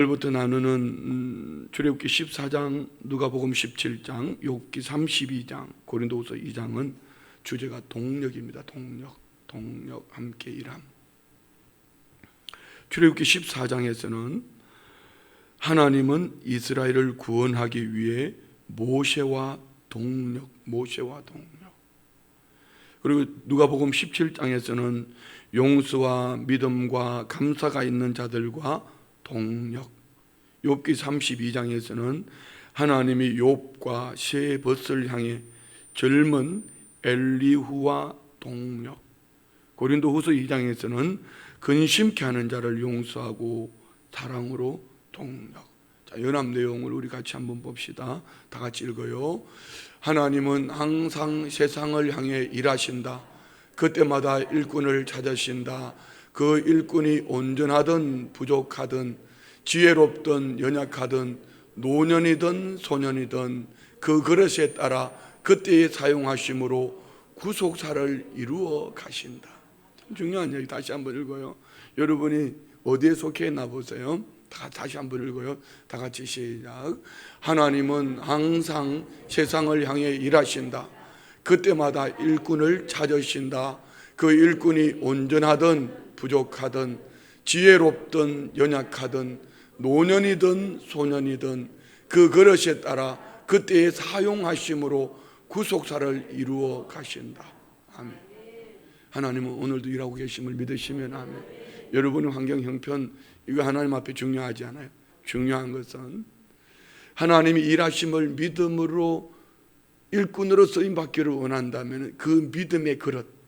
오늘부터 나누는 출애굽기 14장, 누가복음 17장, 욥기 32장, 고린도후서 2장은 주제가 동력입니다. 동력, 함께 일함. 출애굽기 14장에서는 하나님은 이스라엘을 구원하기 위해 모세와 동력. 그리고 누가복음 17장에서는 용서와 믿음과 감사가 있는 자들과 동력. 욥기 32장에서는 하나님이 욥과 새 벗을 향해 젊은 엘리후와 동력. 고린도후서 2장에서는 근심케 하는 자를 용서하고 사랑으로 동력. 자, 연합 내용을 우리 같이 한번 봅시다. 다 같이 읽어요. 하나님은 항상 세상을 향해 일하신다. 그때마다 일꾼을 찾으신다. 그 일꾼이 온전하든 부족하든 지혜롭든 연약하든 노년이든 소년이든 그 그릇에 따라 그때에 사용하심으로 구속사를 이루어 가신다. 참 중요한 얘기. 다시 한번 읽어요. 여러분이 어디에 속해 있나 보세요. 다시 한번 읽어요. 다 같이 시작. 하나님은 항상 세상을 향해 일하신다. 그때마다 일꾼을 찾으신다. 그 일꾼이 온전하든 부족하든 지혜롭든 연약하든 노년이든 소년이든 그 그릇에 따라 그때에 사용하심으로 구속사를 이루어 가신다. 아멘. 하나님은 오늘도 일하고 계심을 믿으시면 아멘. 여러분의 환경 형편 이거 하나님 앞에 중요하지 않아요. 중요한 것은 하나님이 일하심을 믿음으로 일꾼으로 쓰임 받기를 원한다면 그 믿음의 그릇.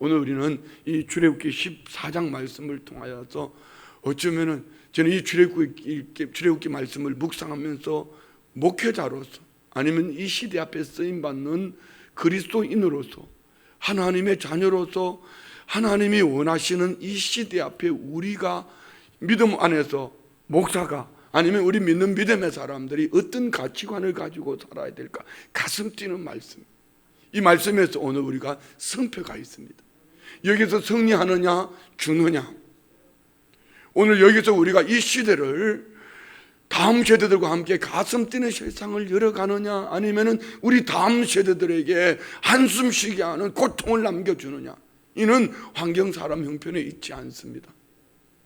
오늘 우리는 이 출애굽기 14장 말씀을 통하여서 어쩌면은 저는 이 출애굽기 말씀을 묵상하면서 목회자로서 아니면 이 시대 앞에 쓰임 받는 그리스도인으로서 하나님의 자녀로서 하나님이 원하시는 이 시대 앞에 우리가 믿음 안에서 목사가 아니면 우리 믿는 믿음의 사람들이 어떤 가치관을 가지고 살아야 될까 가슴 뛰는 말씀. 이 말씀에서 오늘 우리가 성표가 있습니다. 여기서 승리하느냐 주느냐. 오늘 여기서 우리가 이 시대를 다음 세대들과 함께 가슴 뛰는 세상을 열어가느냐 아니면은 우리 다음 세대들에게 한숨 쉬게 하는 고통을 남겨주느냐. 이는 환경 사람 형편에 있지 않습니다.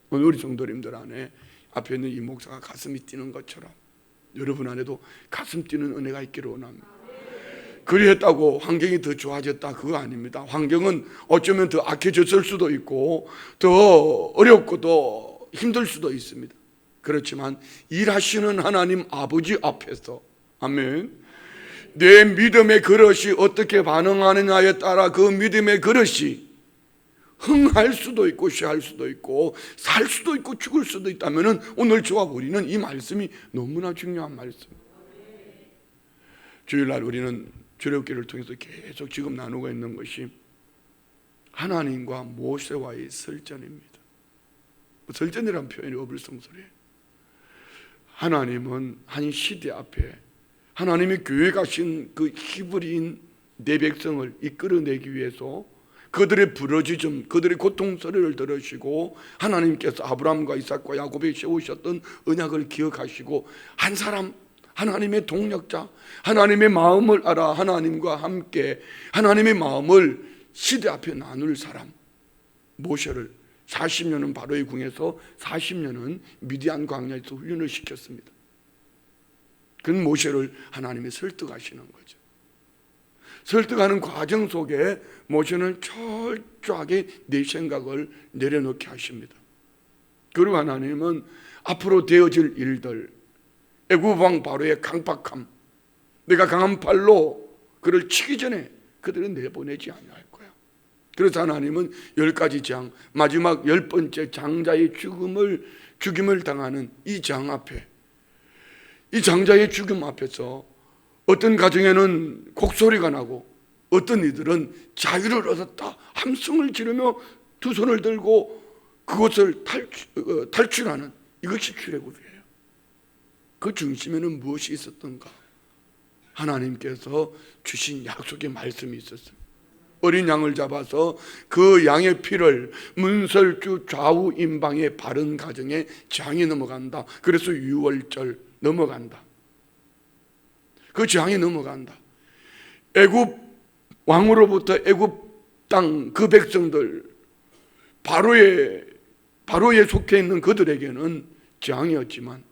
오늘 우리 성도님들 안에 앞에 있는 이 목사가 가슴이 뛰는 것처럼 여러분 안에도 가슴 뛰는 은혜가 있기를 원합니다. 그리했다고 환경이 더 좋아졌다 그거 아닙니다. 환경은 어쩌면 더 악해졌을 수도 있고 더 어렵고 더 힘들 수도 있습니다. 그렇지만 일하시는 하나님 아버지 앞에서 아멘. 내 믿음의 그릇이 어떻게 반응하느냐에 따라 그 믿음의 그릇이 흥할 수도 있고 쉬할 수도 있고 살 수도 있고 죽을 수도 있다면 오늘 저와 우리는 이 말씀이 너무나 중요한 말씀. 주일날 우리는 출애굽기를 통해서 계속 지금 나누고 있는 것이 하나님과 모세와의 설전입니다. 설전이라는 표현이 어불성설이에요. 하나님은 한 시대 앞에 하나님이 교회 가신 그 히브리인 내 백성을 이끌어내기 위해서 그들의 부르짖음, 그들의 고통 소리를 들으시고 하나님께서 아브라함과 이삭과 야곱에 세우셨던 언약을 기억하시고 한 사람 하나님의 동력자, 하나님의 마음을 알아 하나님과 함께 하나님의 마음을 시대 앞에 나눌 사람 모세를 40년은 바로의 궁에서 40년은 미디안 광야에서 훈련을 시켰습니다. 그 모세를 하나님이 설득하시는 거죠. 설득하는 과정 속에 모세는 철저하게 내 생각을 내려놓게 하십니다. 그리고 하나님은 앞으로 되어질 일들, 애굽 왕 바로의 강박함, 내가 강한 팔로 그를 치기 전에 그들은 내보내지 않을 거야. 그래서 하나님은 10가지 장, 마지막 10번째 장자의 죽임을 당하는 이 장 앞에, 이 장자의 죽임 앞에서 어떤 가정에는 곡소리가 나고 어떤 이들은 자유를 얻었다 함성을 지르며 두 손을 들고 그것을 탈출하는 이것이 출애굽이에요. 그 중심에는 무엇이 있었던가? 하나님께서 주신 약속의 말씀이 있었어요. 어린 양을 잡아서 그 양의 피를 문설주 좌우 임방에 바른 가정에 재앙이 넘어간다. 그래서 유월절 넘어간다. 그 재앙이 넘어간다. 애굽 왕으로부터 애굽 땅 그 백성들, 바로에 속해 있는 그들에게는 재앙이었지만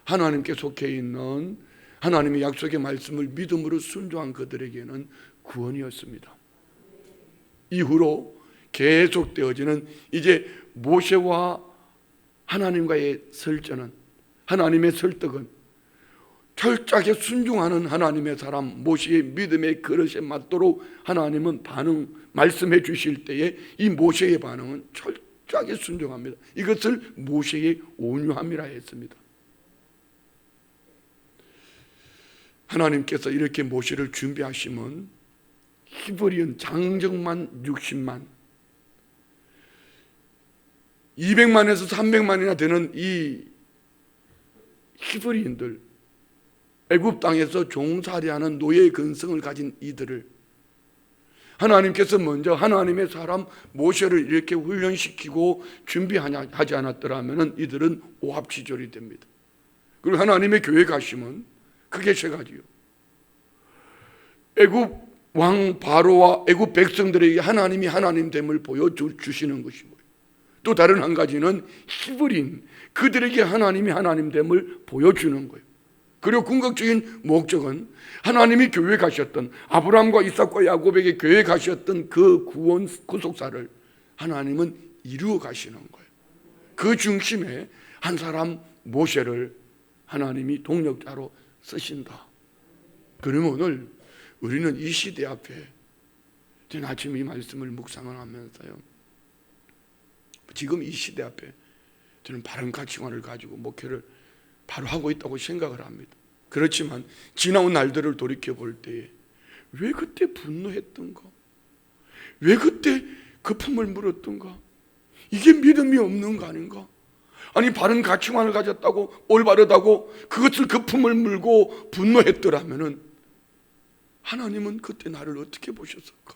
하나님께 속해 있는 하나님의 약속의 말씀을 믿음으로 순종한 그들에게는 구원이었습니다. 이후로 계속되어지는 이제 모세와 하나님과의 설전은, 하나님의 설득은 철저하게 순종하는 하나님의 사람 모세의 믿음의 그릇에 맞도록 하나님은 말씀해 주실 때에 이 모세의 반응은 철저하게 순종합니다. 이것을 모세의 온유함이라 했습니다. 하나님께서 이렇게 모세를 준비하시면 히브리인 장정만 60만, 200만에서 300만이나 되는 이 히브리인들, 애굽 땅에서 종살이하는 노예의 근성을 가진 이들을 하나님께서 먼저 하나님의 사람 모세를 이렇게 훈련시키고 준비하지 않았더라면 이들은 오합지졸이 됩니다. 그리고 하나님의 교회 가시면 크게 세 가지요. 애굽 왕 바로와 애굽 백성들에게 하나님이 하나님됨을 보여주시는 것이고요. 또 다른 한 가지는 히브리인 그들에게 하나님이 하나님됨을 보여주는 거예요. 그리고 궁극적인 목적은 하나님이 교회 가셨던 아브라함과 이삭과 야곱에게 교회 가셨던 그 구원 구속사를 하나님은 이루어 가시는 거예요. 그 중심에 한 사람 모세를 하나님이 동력자로 쓰신다. 그러면 오늘 우리는 이 시대 앞에, 저는 아침 이 말씀을 묵상을 하면서요, 지금 이 시대 앞에 저는 바른 가치관을 가지고 목회를 바로 하고 있다고 생각을 합니다. 그렇지만 지나온 날들을 돌이켜 볼 때에 왜 그때 분노했던가? 왜 그때 거품을 물었던가? 이게 믿음이 없는 거 아닌가? 아니 바른 가치관을 가졌다고, 올바르다고 그것을 거품을 물고 분노했더라면은 하나님은 그때 나를 어떻게 보셨을까?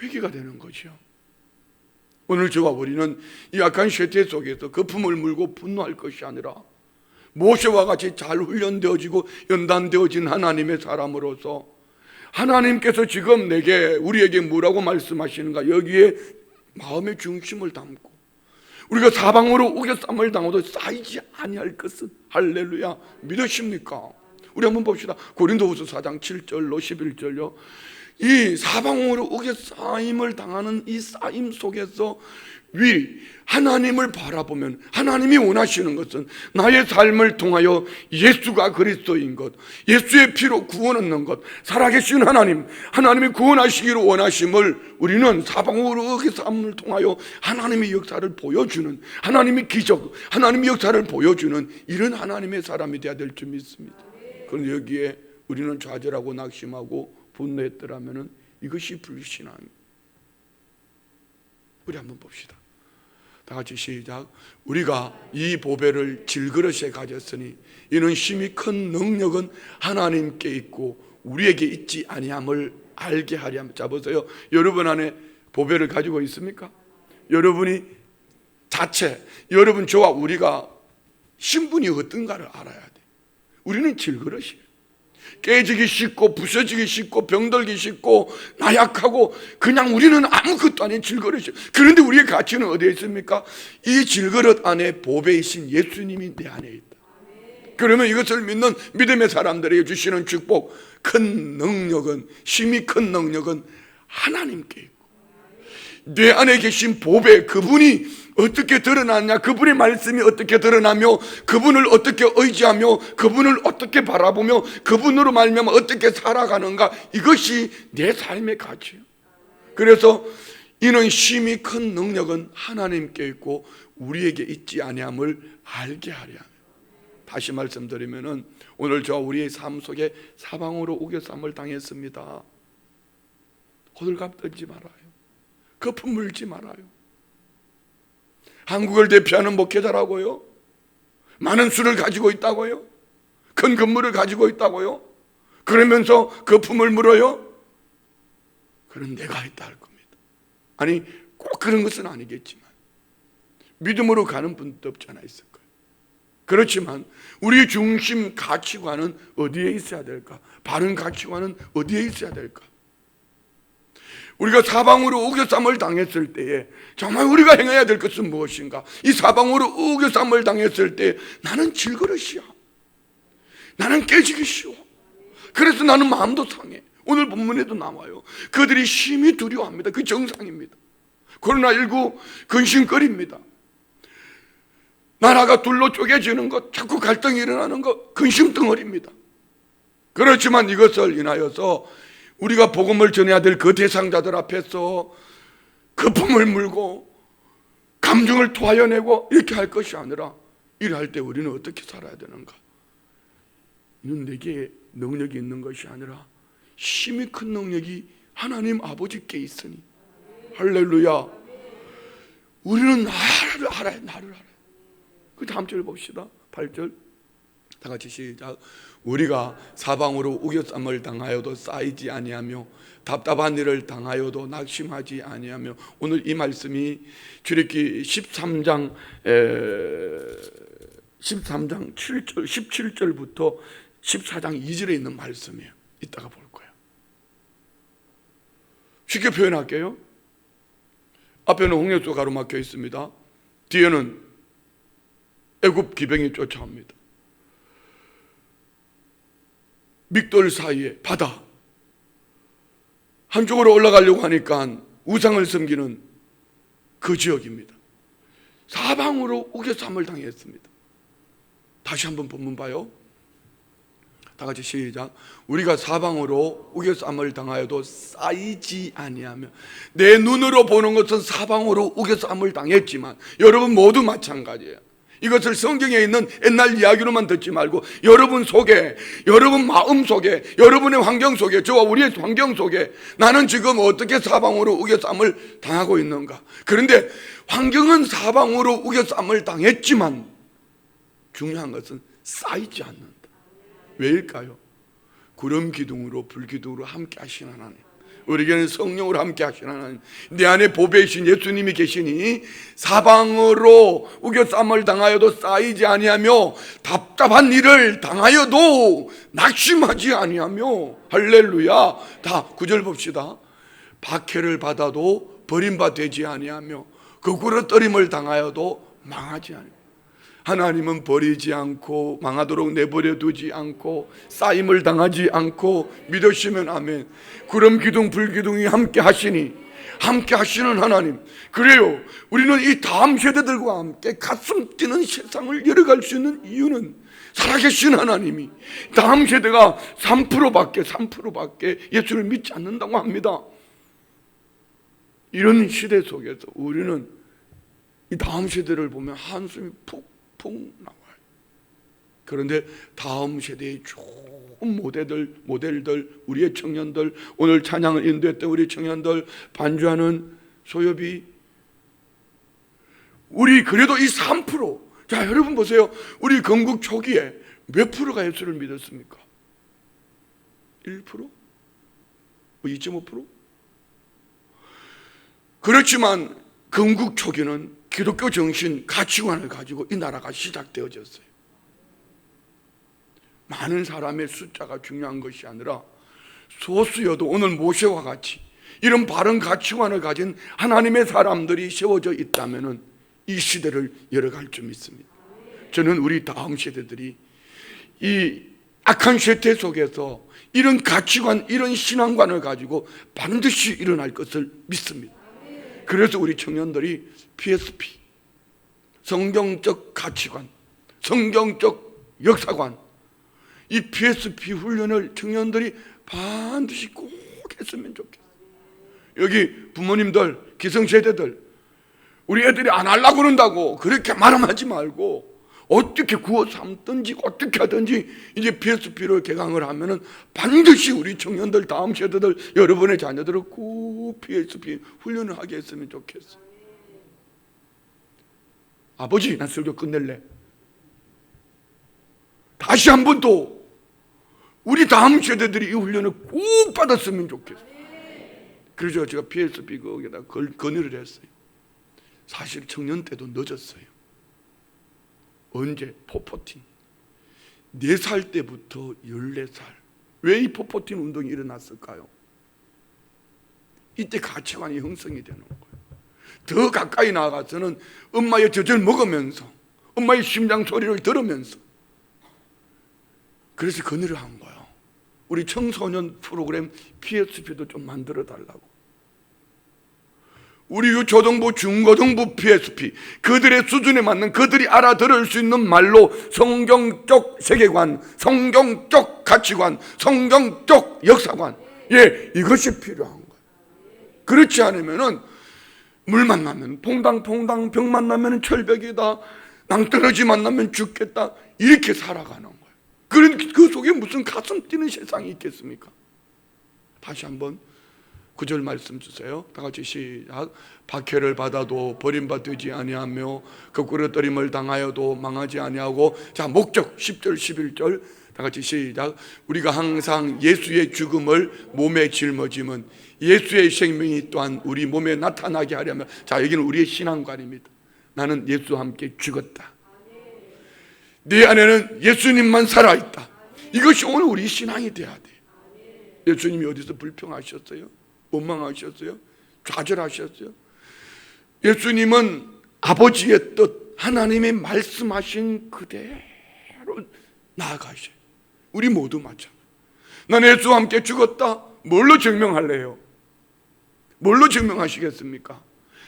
회개가 되는 거죠. 오늘 저와 우리는 이 악한 쇠퇴 속에서 거품을 물고 분노할 것이 아니라 모세와 같이 잘 훈련되어지고 연단되어진 하나님의 사람으로서 하나님께서 지금 우리에게 뭐라고 말씀하시는가, 여기에 마음의 중심을 담고 우리가 사방으로 우겨쌈을 당해도 쌓이지 아니할 것은, 할렐루야, 믿으십니까? 우리 한번 봅시다. 고린도후서 4장 7절로 11절요. 이 사방으로 우겨싸임을 당하는 이 쌓임 속에서 하나님을 바라보면 하나님이 원하시는 것은 나의 삶을 통하여 예수가 그리스도인 것, 예수의 피로 구원 얻는 것, 살아계신 하나님이 구원하시기를 원하심을 우리는 사방으로 우겨싸임을 통하여 하나님의 역사를 보여주는, 하나님의 기적, 하나님의 역사를 보여주는 이런 하나님의 사람이 되어야 될 줄 믿습니다. 그런데 여기에 우리는 좌절하고 낙심하고 분노했더라면 이것이 불신앙입니다. 우리 한번 봅시다. 다 같이 시작. 우리가 이 보배를 질그릇에 가졌으니 이는 심히 큰 능력은 하나님께 있고 우리에게 있지 아니함을 알게 하려 함. 자 보세요. 여러분 안에 보배를 가지고 있습니까? 여러분이 여러분 저와 우리가 신분이 어떤가를 알아야 돼. 우리는 질그릇이에요. 깨지기 쉽고 부서지기 쉽고 병들기 쉽고 나약하고 그냥 우리는 아무것도 아닌 질그릇이에요. 그런데 우리의 가치는 어디에 있습니까? 이 질그릇 안에 보배이신 예수님이 내 안에 있다. 그러면 이것을 믿는 믿음의 사람들에게 주시는 축복, 심히 큰 능력은 하나님께 있고 내 안에 계신 보배, 그분이 어떻게 드러났냐, 그분의 말씀이 어떻게 드러나며 그분을 어떻게 의지하며 그분을 어떻게 바라보며 그분으로 말미암아 어떻게 살아가는가, 이것이 내 삶의 가치예요. 그래서 이는 심히 큰 능력은 하나님께 있고 우리에게 있지 아니함을 알게 하려 합니다. 다시 말씀드리면은 오늘 저와 우리의 삶 속에 사방으로 우겨쌈을 당했습니다. 호들갑 떨지 말아요. 거품 물지 말아요. 한국을 대표하는 목회자라고요? 많은 수를 가지고 있다고요? 큰 건물을 가지고 있다고요? 그러면서 거품을 물어요? 그럼 내가 했다 할 겁니다. 아니 꼭 그런 것은 아니겠지만 믿음으로 가는 분도 없지 않아 있을 거예요. 그렇지만 우리 중심 가치관은 어디에 있어야 될까? 바른 가치관은 어디에 있어야 될까? 우리가 사방으로 우겨쌈을 당했을 때에 정말 우리가 행해야 될 것은 무엇인가? 이 사방으로 우겨쌈을 당했을 때 나는 질그릇이야. 나는 깨지기 쉬워. 그래서 나는 마음도 상해. 오늘 본문에도 나와요. 그들이 심히 두려워합니다. 그 정상입니다. 코로나19 근심거립니다. 나라가 둘로 쪼개지는 것, 자꾸 갈등이 일어나는 것, 근심덩어리입니다. 그렇지만 이것을 인하여서 우리가 복음을 전해야 될 그 대상자들 앞에서 거품을 물고 감정을 토하여내고 이렇게 할 것이 아니라 일할 때 우리는 어떻게 살아야 되는가? 이는 내게 능력이 있는 것이 아니라 힘이 큰 능력이 하나님 아버지께 있으니 할렐루야. 우리는 나를 알아야. 그 다음 절 봅시다. 8절 다 같이 시작. 우리가 사방으로 우겨쌈을 당하여도 쌓이지 아니하며 답답한 일을 당하여도 낙심하지 아니하며. 오늘 이 말씀이 출애굽기 13장 7절 17절부터 14장 2절에 있는 말씀이에요. 이따가 볼 거예요. 쉽게 표현할게요. 앞에는 홍해수 가로막혀 있습니다. 뒤에는 애굽 기병이 쫓아옵니다. 믹돌 사이에 바다, 한쪽으로 올라가려고 하니까 우상을 섬기는 그 지역입니다. 사방으로 우겨쌈을 당했습니다. 다시 한번 본문 봐요. 다 같이 시작. 우리가 사방으로 우겨쌈을 당하여도 쌓이지 아니하며. 내 눈으로 보는 것은 사방으로 우겨쌈을 당했지만 여러분 모두 마찬가지예요. 이것을 성경에 있는 옛날 이야기로만 듣지 말고 여러분 속에, 여러분 마음 속에, 여러분의 환경 속에, 저와 우리의 환경 속에 나는 지금 어떻게 사방으로 우겨쌈을 당하고 있는가? 그런데 환경은 사방으로 우겨쌈을 당했지만 중요한 것은 쌓이지 않는다. 왜일까요? 구름 기둥으로 불 기둥으로 함께 하시는 하나님, 우리에게는 성령으로 함께 하시는 하나님, 내 안에 보배이신 예수님이 계시니 사방으로 우겨쌈을 당하여도 쌓이지 아니하며 답답한 일을 당하여도 낙심하지 아니하며. 할렐루야. 다 9절 봅시다. 박해를 받아도 버림바 되지 아니하며 그 굴러떠림을 당하여도 망하지 아니하며. 하나님은 버리지 않고 망하도록 내버려 두지 않고 쌓임을 당하지 않고 믿으시면 아멘. 구름 기둥 불 기둥이 함께 하시니, 함께 하시는 하나님. 그래요, 우리는 이 다음 세대들과 함께 가슴 뛰는 세상을 열어갈 수 있는 이유는 살아계신 하나님이 다음 세대가 3%밖에 예수를 믿지 않는다고 합니다. 이런 시대 속에서 우리는 이 다음 세대를 보면 한숨이 푹 나와요. 그런데 다음 세대의 좋은 모델들, 우리의 청년들, 오늘 찬양을 인도했던 우리 청년들, 반주하는 소엽이, 우리 그래도 이 3%. 자, 여러분 보세요. 우리 건국 초기에 몇 프로가 예수를 믿었습니까? 1%? 2.5%? 그렇지만 건국 초기는 기독교 정신, 가치관을 가지고 이 나라가 시작되어졌어요. 많은 사람의 숫자가 중요한 것이 아니라 소수여도 오늘 모세와 같이 이런 바른 가치관을 가진 하나님의 사람들이 세워져 있다면 이 시대를 열어갈 줄 믿습니다. 저는 우리 다음 세대들이 이 악한 세태 속에서 이런 가치관, 이런 신앙관을 가지고 반드시 일어날 것을 믿습니다. 그래서 우리 청년들이 PSP, 성경적 가치관, 성경적 역사관, 이 PSP 훈련을 청년들이 반드시 꼭 했으면 좋겠어요. 여기 부모님들, 기성세대들, 우리 애들이 안 하려고 그런다고 그렇게 말하지 말고 어떻게 구워 삶든지 어떻게 하든지 이제 PSP를 개강을 하면은 반드시 우리 청년들, 다음 세대들, 여러분의 자녀들을 꼭 PSP 훈련을 하게 했으면 좋겠어요. 아버지, 난 설교 끝낼래. 다시 한 번 더 우리 다음 세대들이 이 훈련을 꼭 받았으면 좋겠어요. 그래서 제가 PSP 거기다 건의를 했어요. 사실 청년 때도 늦었어요. 언제? 포포틴 4살 때부터 14살. 왜 이 포포틴 운동이 일어났을까요? 이때 가치관이 형성이 되는 거예요. 더 가까이 나아가서는 엄마의 젖을 먹으면서, 엄마의 심장 소리를 들으면서, 그래서 건의를 한 거예요. 우리 청소년 프로그램 PSP도 좀 만들어 달라고. 우리 초등부, 중고등부 PSP, 그들의 수준에 맞는, 그들이 알아들을 수 있는 말로 성경적 세계관, 성경적 가치관, 성경적 역사관, 이것이 필요한 거예요. 그렇지 않으면은 물 만나면 퐁당퐁당, 벽 만나면 철벽이다, 낭떠러지 만나면 죽겠다, 이렇게 살아가는 거예요. 그 속에 무슨 가슴 뛰는 세상이 있겠습니까? 다시 한번 9절 말씀 주세요. 다 같이 시작. 박해를 받아도 버림받지 아니하며 거꾸로 떨림을 당하여도 망하지 아니하고. 자, 목적 10절 11절 다 같이 시작. 우리가 항상 예수의 죽음을 몸에 짊어짐은 예수의 생명이 또한 우리 몸에 나타나게 하려면. 자, 여기는 우리의 신앙관입니다. 나는 예수와 함께 죽었다. 내 안에는 예수님만 살아있다. 이것이 오늘 우리 신앙이 돼야 돼. 예수님이 어디서 불평하셨어요? 원망하셨어요? 좌절하셨어요? 예수님은 아버지의 뜻, 하나님의 말씀하신 그대로 나아가셔요. 우리 모두 마찬가지. 난 예수와 함께 죽었다. 뭘로 증명할래요? 뭘로 증명하시겠습니까?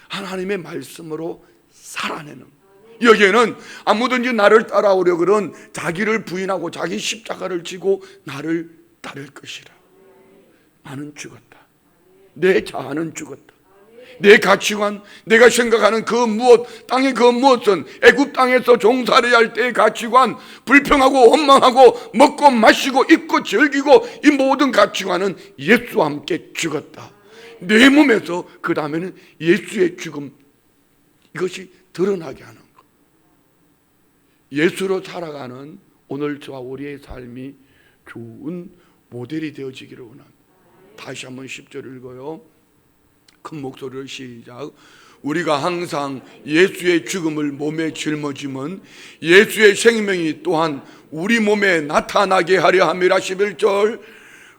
하나님의 말씀으로 살아내는. 여기에는 아무든지 나를 따라오려거든 자기를 부인하고 자기 십자가를 지고 나를 따를 것이라. 나는 죽었다. 내 자아는 죽었다. 내 가치관, 내가 생각하는 그 무엇, 땅의 그 무엇은 애굽 땅에서 종살이 할 때의 가치관, 불평하고 원망하고 먹고 마시고 입고 즐기고 이 모든 가치관은 예수와 함께 죽었다. 내 몸에서 그 다음에는 예수의 죽음, 이것이 드러나게 하는 것. 예수로 살아가는 오늘 저와 우리의 삶이 좋은 모델이 되어지기를 원합니다. 다시 한번 10절 읽어요. 큰 목소리로 시작. 우리가 항상 예수의 죽음을 몸에 짊어짐은 예수의 생명이 또한 우리 몸에 나타나게 하려 함이라. 11절.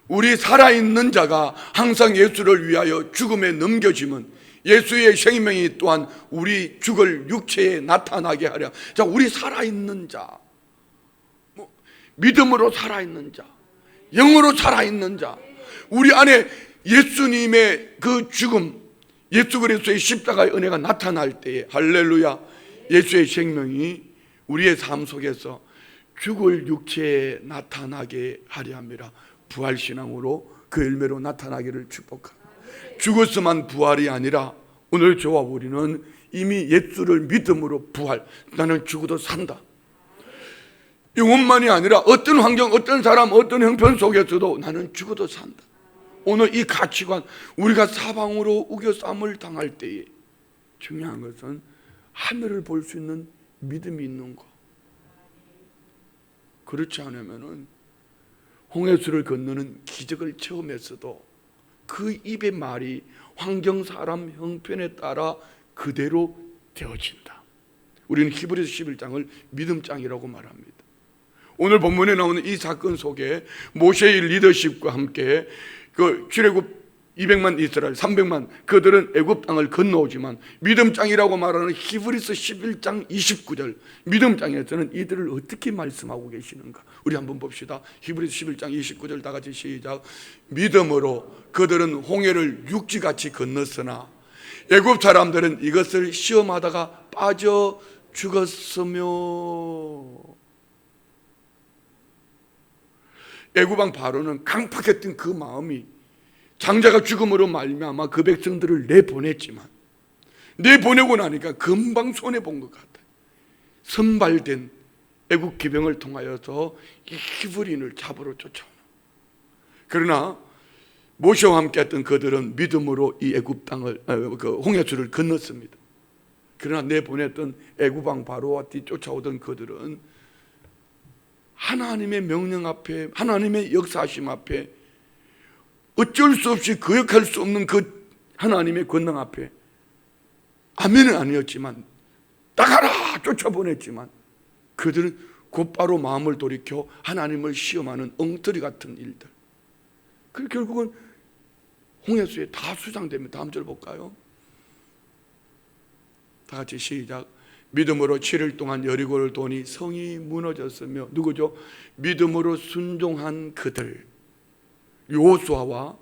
우리 살아있는 자가 항상 예수를 위하여 죽음에 넘겨짐은 예수의 생명이 또한 우리 죽을 육체에 나타나게 하려. 자, 우리 살아있는 자, 믿음으로 살아있는 자, 영으로 살아있는 자, 우리 안에 예수님의 그 죽음, 예수 그리스도의 십자가의 은혜가 나타날 때에 할렐루야, 예수의 생명이 우리의 삶 속에서 죽을 육체에 나타나게 하려 함이라. 부활신앙으로 그 열매로 나타나기를 축복합니다. 죽었으만 부활이 아니라 오늘 저와 우리는 이미 예수를 믿음으로 부활. 나는 죽어도 산다. 영혼만이 아니라 어떤 환경, 어떤 사람, 어떤 형편 속에서도 나는 죽어도 산다. 오늘 이 가치관, 우리가 사방으로 우겨쌈을 당할 때에 중요한 것은 하늘을 볼 수 있는 믿음이 있는 것. 그렇지 않으면은 홍해수를 건너는 기적을 체험했어도 그 입의 말이 환경, 사람, 형편에 따라 그대로 되어진다. 우리는 히브리서 11장을 믿음장이라고 말합니다. 오늘 본문에 나오는 이 사건 속에 모세의 리더십과 함께 그 출애굽 200만 이스라엘 300만 그들은 애굽 땅을 건너오지만 믿음장이라고 말하는 히브리서 11장 29절 믿음장에서는 이들을 어떻게 말씀하고 계시는가? 우리 한번 봅시다. 히브리서 11장 29절 다 같이 시작. 믿음으로 그들은 홍해를 육지같이 건넜으나 애굽 사람들은 이것을 시험하다가 빠져 죽었으며. 애굽왕 바로는 강팍했던 그 마음이 장자가 죽음으로 말미암아 그 백성들을 내보냈지만 내보내고 나니까 금방 손해본 것 같아요. 선발된 애국 기병을 통하여서 이 히브리인을 잡으러 쫓아오는. 그러나 모세와 함께했던 그들은 믿음으로 이 애굽 땅을 그 홍해수를 건넜습니다. 그러나 내보냈던 애굽왕 바로와 뒤쫓아오던 그들은 하나님의 명령 앞에, 하나님의 역사하심 앞에 어쩔 수 없이 거역할 수 없는 그 하나님의 권능 앞에 아멘은 아니었지만 나가라 쫓아보냈지만 그들은 곧바로 마음을 돌이켜 하나님을 시험하는 엉터리 같은 일들. 그 결국은 홍해수에 다 수장됩니다. 다음 절 볼까요? 다 같이 시작. 믿음으로 7일 동안 여리고를 도니 성이 무너졌으며, 누구죠? 믿음으로 순종한 그들, 여호수아와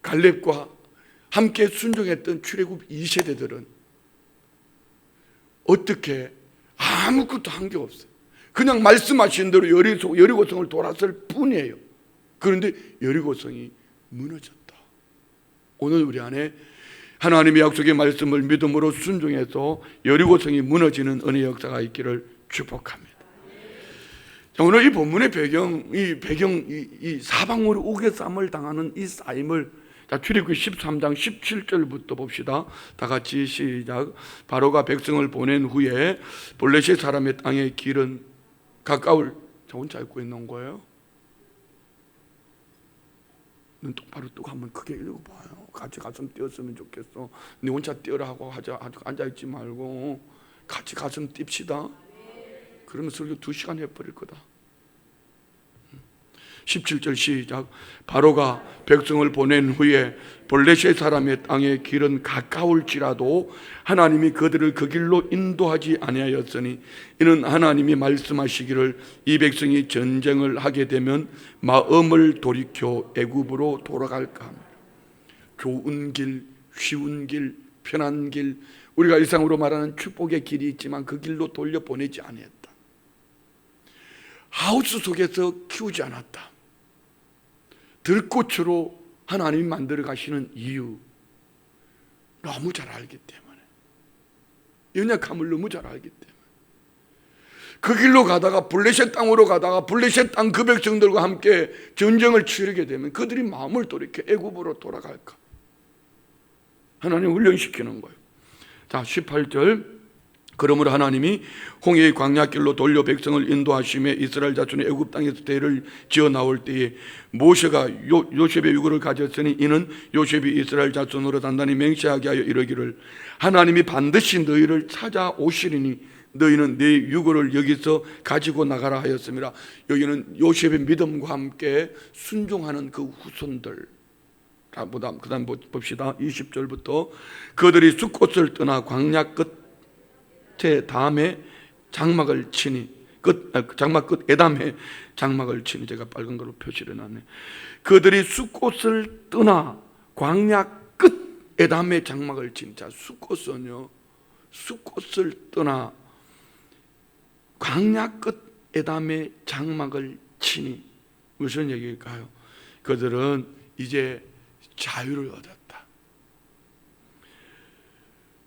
갈렙과 함께 순종했던 출애굽 2세대들은 어떻게 아무것도 한 게 없어요. 그냥 말씀하신 대로 여리고성을 돌았을 뿐이에요. 그런데 여리고성이 무너졌다. 오늘 우리 안에 하나님의 약속의 말씀을 믿음으로 순종해서 여리고성이 무너지는 은혜 역사가 있기를 축복합니다. 자, 오늘 이 본문의 이 사방으로 우겨쌈을 당하는 이 쌓임을, 자, 출애굽기 13장 17절부터 봅시다. 다 같이 시작. 바로가 백성을 보낸 후에 블레셋 사람의 땅의 길은 가까울, 저 혼자 읽고 있는 거예요? 눈 똑바로 뜨고 한번 크게 읽어봐요. 같이 가슴 띄었으면 좋겠어. 네 혼자 띄어라 하고 앉아있지 말고 같이 가슴 띱시다. 그러면 설교 2시간 해버릴 거다. 17절 시작. 바로가 백성을 보낸 후에 블레셋 사람의 땅의 길은 가까울지라도 하나님이 그들을 그 길로 인도하지 아니하였으니 이는 하나님이 말씀하시기를 이 백성이 전쟁을 하게 되면 마음을 돌이켜 애굽으로 돌아갈까 합니다. 좋은 길, 쉬운 길, 편한 길, 우리가 일상으로 말하는 축복의 길이 있지만 그 길로 돌려보내지 아니했다. 하우스 속에서 키우지 않았다. 들꽃으로 하나님이 만들어 가시는 이유 너무 잘 알기 때문에, 연약함을 너무 잘 알기 때문에 그 길로 가다가 블레셋 땅으로 가다가 블레셋 땅 그 백성들과 함께 전쟁을 치르게 되면 그들이 마음을 돌이켜 애굽으로 돌아갈까 하나님 훈련시키는 거예요. 자, 18절. 그러므로 하나님이 홍해의 광야길로 돌려 백성을 인도하시며 이스라엘 자손이 애굽 땅에서 대를 지어 나올 때에 모세가 요셉의 유고를 가졌으니 이는 요셉이 이스라엘 자손으로 단단히 맹세하게 하여 이르기를 하나님이 반드시 너희를 찾아오시리니 너희는 내 유고를 여기서 가지고 나가라 하였습니다. 여기는 요셉의 믿음과 함께 순종하는 그 후손들. 그 다음 봅시다. 20절부터 그들이 숫꽃을 떠나 광야 끝에 담에 장막을 치니 장막 끝 에담에 장막을 치니, 제가 빨간 걸로 표시를 해놨네. 그들이 숫꽃을 떠나 광야 끝 에담에 장막을 치니, 자, 숫꽃은요, 숫꽃을 떠나 광야 끝 에담에 장막을 치니 무슨 얘기일까요? 그들은 이제 자유를 얻었다.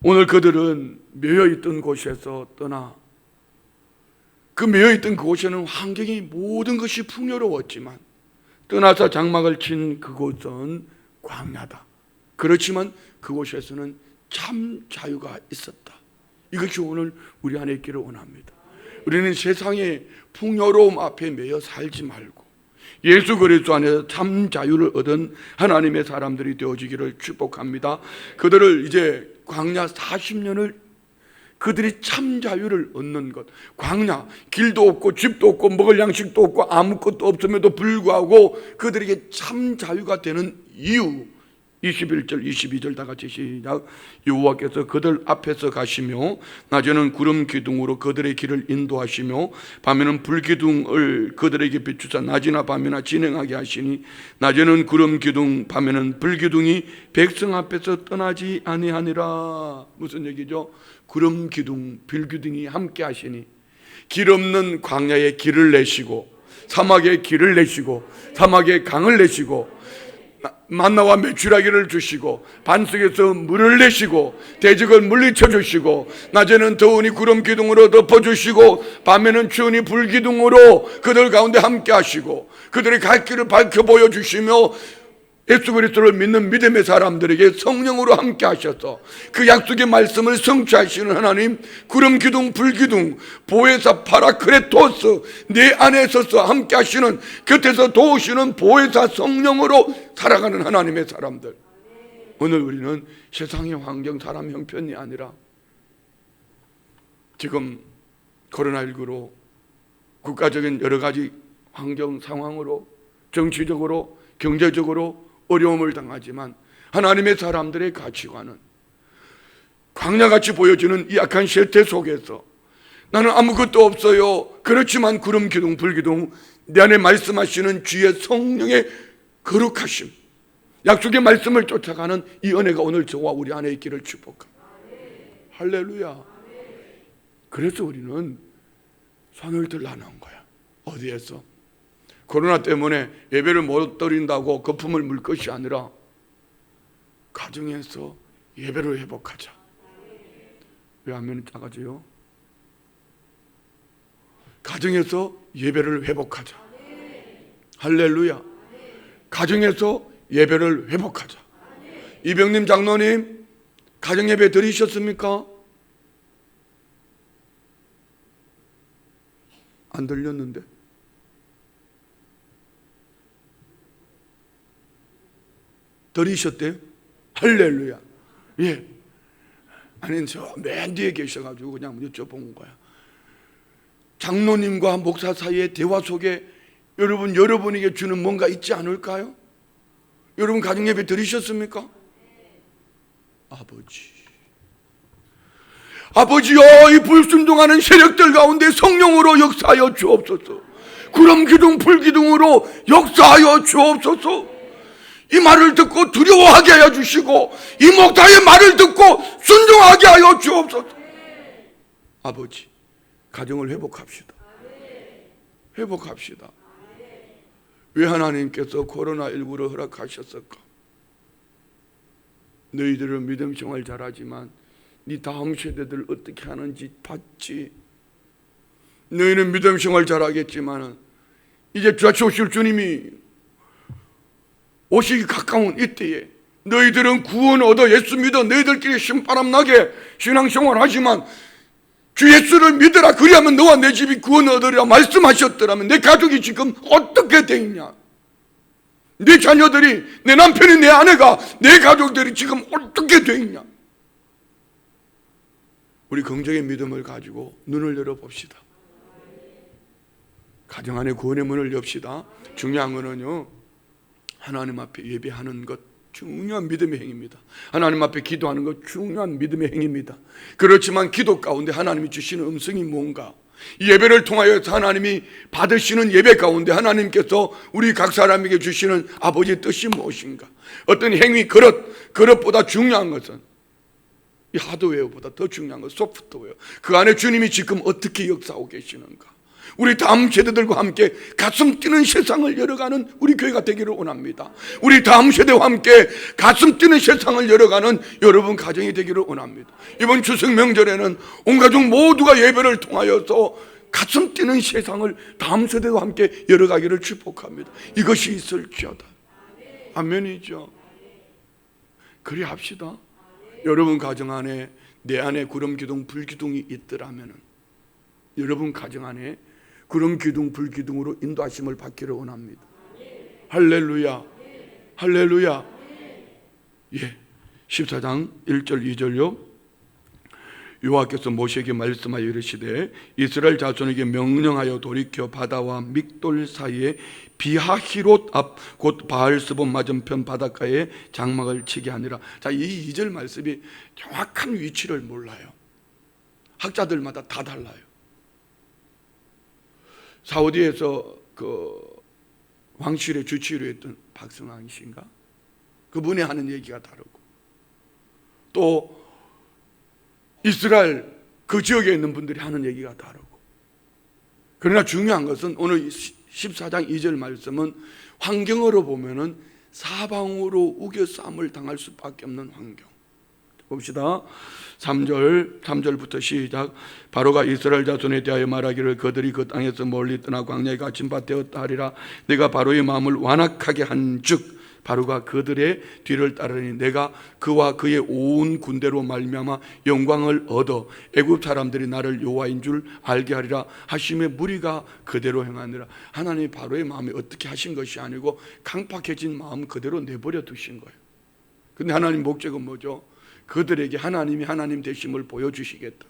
오늘 그들은 매여있던 곳에서 떠나, 그 매여있던 그곳에는 환경이 모든 것이 풍요로웠지만 떠나서 장막을 친 그곳은 광야다. 그렇지만 그곳에서는 참 자유가 있었다. 이것이 오늘 우리 안에 있기를 원합니다. 우리는 세상의 풍요로움 앞에 매여 살지 말고 예수 그리스도 안에서 참 자유를 얻은 하나님의 사람들이 되어지기를 축복합니다. 그들을 이제 광야 40년을 그들이 참 자유를 얻는 것, 광야, 길도 없고 집도 없고 먹을 양식도 없고 아무것도 없음에도 불구하고 그들에게 참 자유가 되는 이유, 21절 22절 다 같이 시작. 여호와께서 그들 앞에서 가시며 낮에는 구름 기둥으로 그들의 길을 인도하시며 밤에는 불기둥을 그들에게 비추사 낮이나 밤이나 진행하게 하시니 낮에는 구름 기둥 밤에는 불기둥이 백성 앞에서 떠나지 아니하니라. 무슨 얘기죠? 구름 기둥 불기둥이 함께 하시니 길 없는 광야에 길을 내시고 사막에 길을 내시고 사막에 강을 내시고 만나와 메추라기를 주시고 반석에서 물을 내시고 대적을 물리쳐 주시고 낮에는 더우니 구름 기둥으로 덮어주시고 밤에는 추우니 불기둥으로 그들 가운데 함께 하시고 그들의 갈 길을 밝혀 보여주시며 예수 그리스도를 믿는 믿음의 사람들에게 성령으로 함께 하셔서 그 약속의 말씀을 성취하시는 하나님, 구름 기둥 불기둥 보혜사 파라크레토스 내 안에 서서 함께 하시는, 곁에서 도우시는 보혜사 성령으로 살아가는 하나님의 사람들, 오늘 우리는 세상의 환경, 사람 형편이 아니라 지금 코로나19로 국가적인 여러 가지 환경 상황으로 정치적으로 경제적으로 어려움을 당하지만 하나님의 사람들의 가치관은 광야같이 보여지는 이 악한 세태 속에서 나는 아무것도 없어요. 그렇지만 구름 기둥 불기둥 내 안에 말씀하시는 주의 성령의 거룩하심, 약속의 말씀을 쫓아가는 이 은혜가 오늘 저와 우리 안에 있기를 축복합니다. 할렐루야. 그래서 우리는 손을 들라는 거야. 어디에서? 코로나 때문에 예배를 못 드린다고 거품을 물 것이 아니라 가정에서 예배를 회복하자. 왜 하면 작아져요? 가정에서 예배를 회복하자. 할렐루야. 가정에서 예배를 회복하자. 이병림 장로님 가정예배 드리셨습니까? 안 들렸는데. 드리셨대요? 할렐루야. 예. 아니 저 맨 뒤에 계셔가지고 그냥 여쭤본 거야. 장로님과 목사 사이의 대화 속에 여러분에게 주는 뭔가 있지 않을까요? 여러분 가정예배 드리셨습니까? 아버지요, 이 불순종하는 세력들 가운데 성령으로 역사하여 주옵소서. 구름 기둥 불기둥으로 역사하여 주옵소서. 이 말을 듣고 두려워하게 하여 주시고 이 목사의 말을 듣고 순종하게 하여 주옵소서. 아버지, 가정을 회복합시다. 회복합시다. 왜 하나님께서 코로나19를 허락하셨을까? 너희들은 믿음 생활 잘하지만 네 다음 세대들 어떻게 하는지 봤지? 너희는 믿음 생활 잘하겠지만 이제 다시 오실 주님이 오시기 가까운 이때에 너희들은 구원 얻어 예수 믿어 너희들끼리 신바람 나게 신앙생활 하지만 주 예수를 믿으라 그리하면 너와 내 집이 구원 얻으리라 말씀하셨더라면 내 가족이 지금 어떻게 돼 있냐? 내 자녀들이, 내 남편이, 내 아내가, 내 가족들이 지금 어떻게 돼 있냐? 우리 긍정의 믿음을 가지고 눈을 열어봅시다. 가정 안에 구원의 문을 엽시다. 중요한 거는요, 하나님 앞에 예배하는 것 중요한 믿음의 행위입니다. 하나님 앞에 기도하는 것 중요한 믿음의 행위입니다. 그렇지만 기도 가운데 하나님이 주시는 음성이 뭔가, 이 예배를 통하여 하나님이 받으시는 예배 가운데 하나님께서 우리 각 사람에게 주시는 아버지의 뜻이 무엇인가? 어떤 행위, 그릇보다 중요한 것은 이 하드웨어보다 더 중요한 건 소프트웨어. 그 안에 주님이 지금 어떻게 역사하고 계시는가? 우리 다음 세대들과 함께 가슴 뛰는 세상을 열어가는 우리 교회가 되기를 원합니다. 우리 다음 세대와 함께 가슴 뛰는 세상을 열어가는 여러분 가정이 되기를 원합니다. 이번 추석 명절에는 온 가족 모두가 예배를 통하여서 가슴 뛰는 세상을 다음 세대와 함께 열어가기를 축복합니다. 이것이 있을지어다. 아멘이죠. 그리 합시다. 여러분 가정 안에 내 안에 구름 기둥 불기둥이 있더라면 여러분 가정 안에 구름 기둥 불기둥으로 인도하심을 받기를 원합니다. 할렐루야. 할렐루야. 예. 14장 1절 2절요. 여호와께서 모세에게 말씀하여 이르시되 이스라엘 자손에게 명령하여 돌이켜 바다와 믹돌 사이에 비하히롯 앞 곧 바알스본 맞은편 바닷가에 장막을 치게 하니라. 자, 이 2절 말씀이 정확한 위치를 몰라요. 학자들마다 다 달라요. 사우디에서 그 왕실의 주치의로 했던 박승환 씨인가? 그분이 하는 얘기가 다르고, 또 이스라엘 그 지역에 있는 분들이 하는 얘기가 다르고. 그러나 중요한 것은 오늘 14장 2절 말씀은 환경으로 보면은 사방으로 우겨싸움을 당할 수밖에 없는 환경. 봅시다. 3절부터 시작. 바로가 이스라엘 자손에 대하여 말하기를 그들이 그 땅에서 멀리 떠나 광야에 갇힌 바 되었다 하리라. 내가 바로의 마음을 완악하게 한즉 바로가 그들의 뒤를 따르니 내가 그와 그의 온 군대로 말미암아 영광을 얻어 애굽 사람들이 나를 여호와인 줄 알게 하리라 하심에 무리가 그대로 행하니라. 하나님이 바로의 마음이 어떻게 하신 것이 아니고 강팍해진 마음 그대로 내버려 두신 거예요. 근데 하나님 목적은 뭐죠? 그들에게 하나님이 하나님 되심을 보여주시겠다.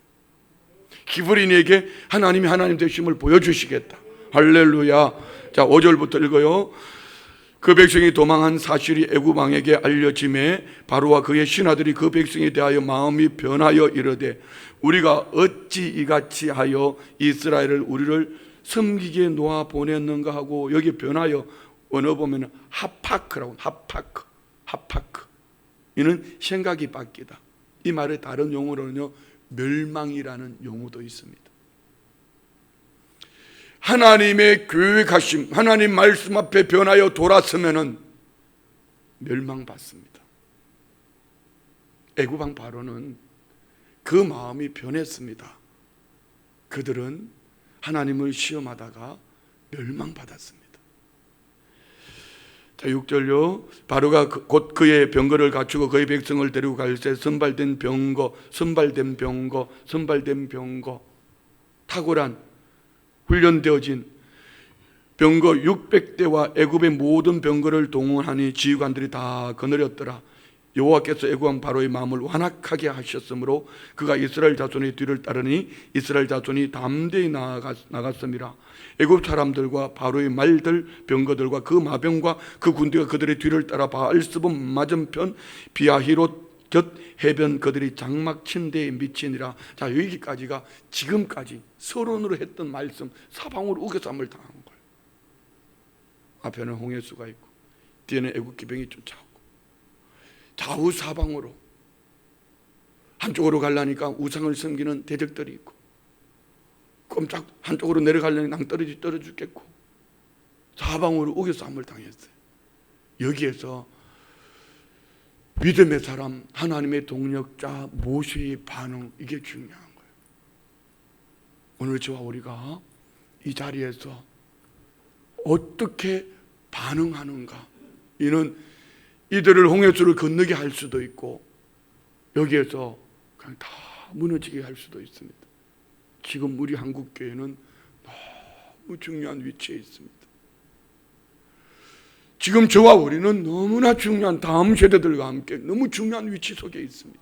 기브린에게 하나님이 하나님 되심을 보여주시겠다. 할렐루야. 자, 5절부터 읽어요. 그 백성이 도망한 사실이 애굽 왕에게 알려짐에 바로와 그의 신하들이 그 백성에 대하여 마음이 변하여 이르되 우리가 어찌 이같이 하여 이스라엘을 우리를 섬기게 놓아 보냈는가 하고, 여기 변하여 언어 보면 하파크라고, 하파크. 이는 생각이 바뀌다. 이 말의 다른 용어로는요, 멸망이라는 용어도 있습니다. 하나님의 계획하심, 하나님 말씀 앞에 변하여 돌았으면은 멸망받습니다. 애굽 왕 바로는 그 마음이 변했습니다. 그들은 하나님을 시험하다가 멸망받았습니다. 자, 6절요. 바로가 곧 그의 병거를 갖추고 그의 백성을 데리고 갈새 선발된 병거, 탁월한 훈련되어진 병거 600대와 애굽의 모든 병거를 동원하니 지휘관들이 다 거느렸더라. 여호와께서 애굽 왕 바로의 마음을 완악하게 하셨으므로 그가 이스라엘 자손의 뒤를 따르니 이스라엘 자손이 담대히 나갔음이라. 애굽 사람들과 바로의 말들, 병거들과 그 마병과 그 군대가 그들의 뒤를 따라 바알스본 맞은편 비아히롯 곁 해변 그들이 장막 침대에 미치니라. 자, 여기까지가 지금까지 서론으로 했던 말씀, 사방으로 우겨쌈을 당한 거예요. 앞에는 홍해수가 있고 뒤에는 애굽 기병이 쫓아오고 좌우 사방으로, 한쪽으로 가려니까 우상을 섬기는 대적들이 있고 꼼짝 한쪽으로 내려가려니 낭떠러지 떨어 죽겠고 사방으로 우겨쌈을 당했어요. 여기에서 믿음의 사람, 하나님의 동력자 모세의 반응, 이게 중요한 거예요. 오늘 저와 우리가 이 자리에서 어떻게 반응하는가, 이는 이들을 홍해수를 건너게 할 수도 있고 여기에서 그냥 다 무너지게 할 수도 있습니다. 지금 우리 한국교회는 너무 중요한 위치에 있습니다. 지금 저와 우리는 너무나 중요한 다음 세대들과 함께 너무 중요한 위치 속에 있습니다.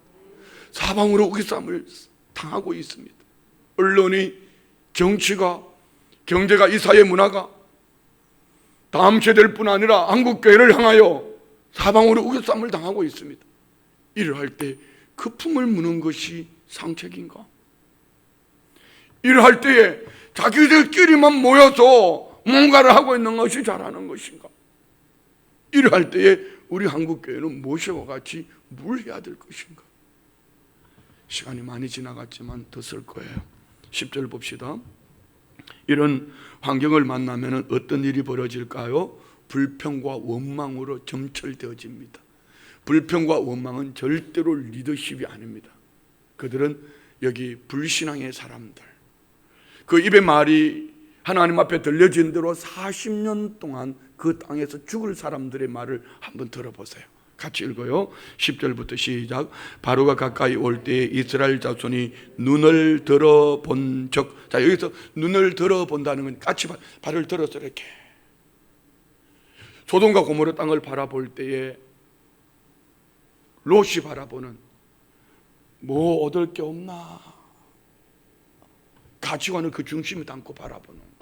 사방으로 우기쌈을 당하고 있습니다. 언론이, 정치가, 경제가, 이 사회 문화가 다음 세대일 뿐 아니라 한국교회를 향하여 사방으로 우겨쌈을 당하고 있습니다. 이러할 때 그 품을 무는 것이 상책인가? 이러할 때에 자기들끼리만 모여서 뭔가를 하고 있는 것이 잘하는 것인가? 이러할 때에 우리 한국교회는 모세와 같이 뭘 해야 될 것인가? 시간이 많이 지나갔지만 더 쓸 거예요. 10절 봅시다. 이런 환경을 만나면 어떤 일이 벌어질까요? 불평과 원망으로 점철되어집니다. 불평과 원망은 절대로 리더십이 아닙니다. 그들은 여기 불신앙의 사람들, 그 입의 말이 하나님 앞에 들려진 대로 40년 동안 그 땅에서 죽을 사람들의 말을 한번 들어보세요. 같이 읽어요. 10절부터 시작. 바로가 가까이 올 때에 이스라엘 자손이 눈을 들어본 적. 자, 여기서 눈을 들어본다는 건 같이 발을 들어서 이렇게 소돔과 고모라 땅을 바라볼 때에 롯이 바라보는, 뭐 얻을 게 없나, 가치관을 그 중심에 담고 바라보는 거예요.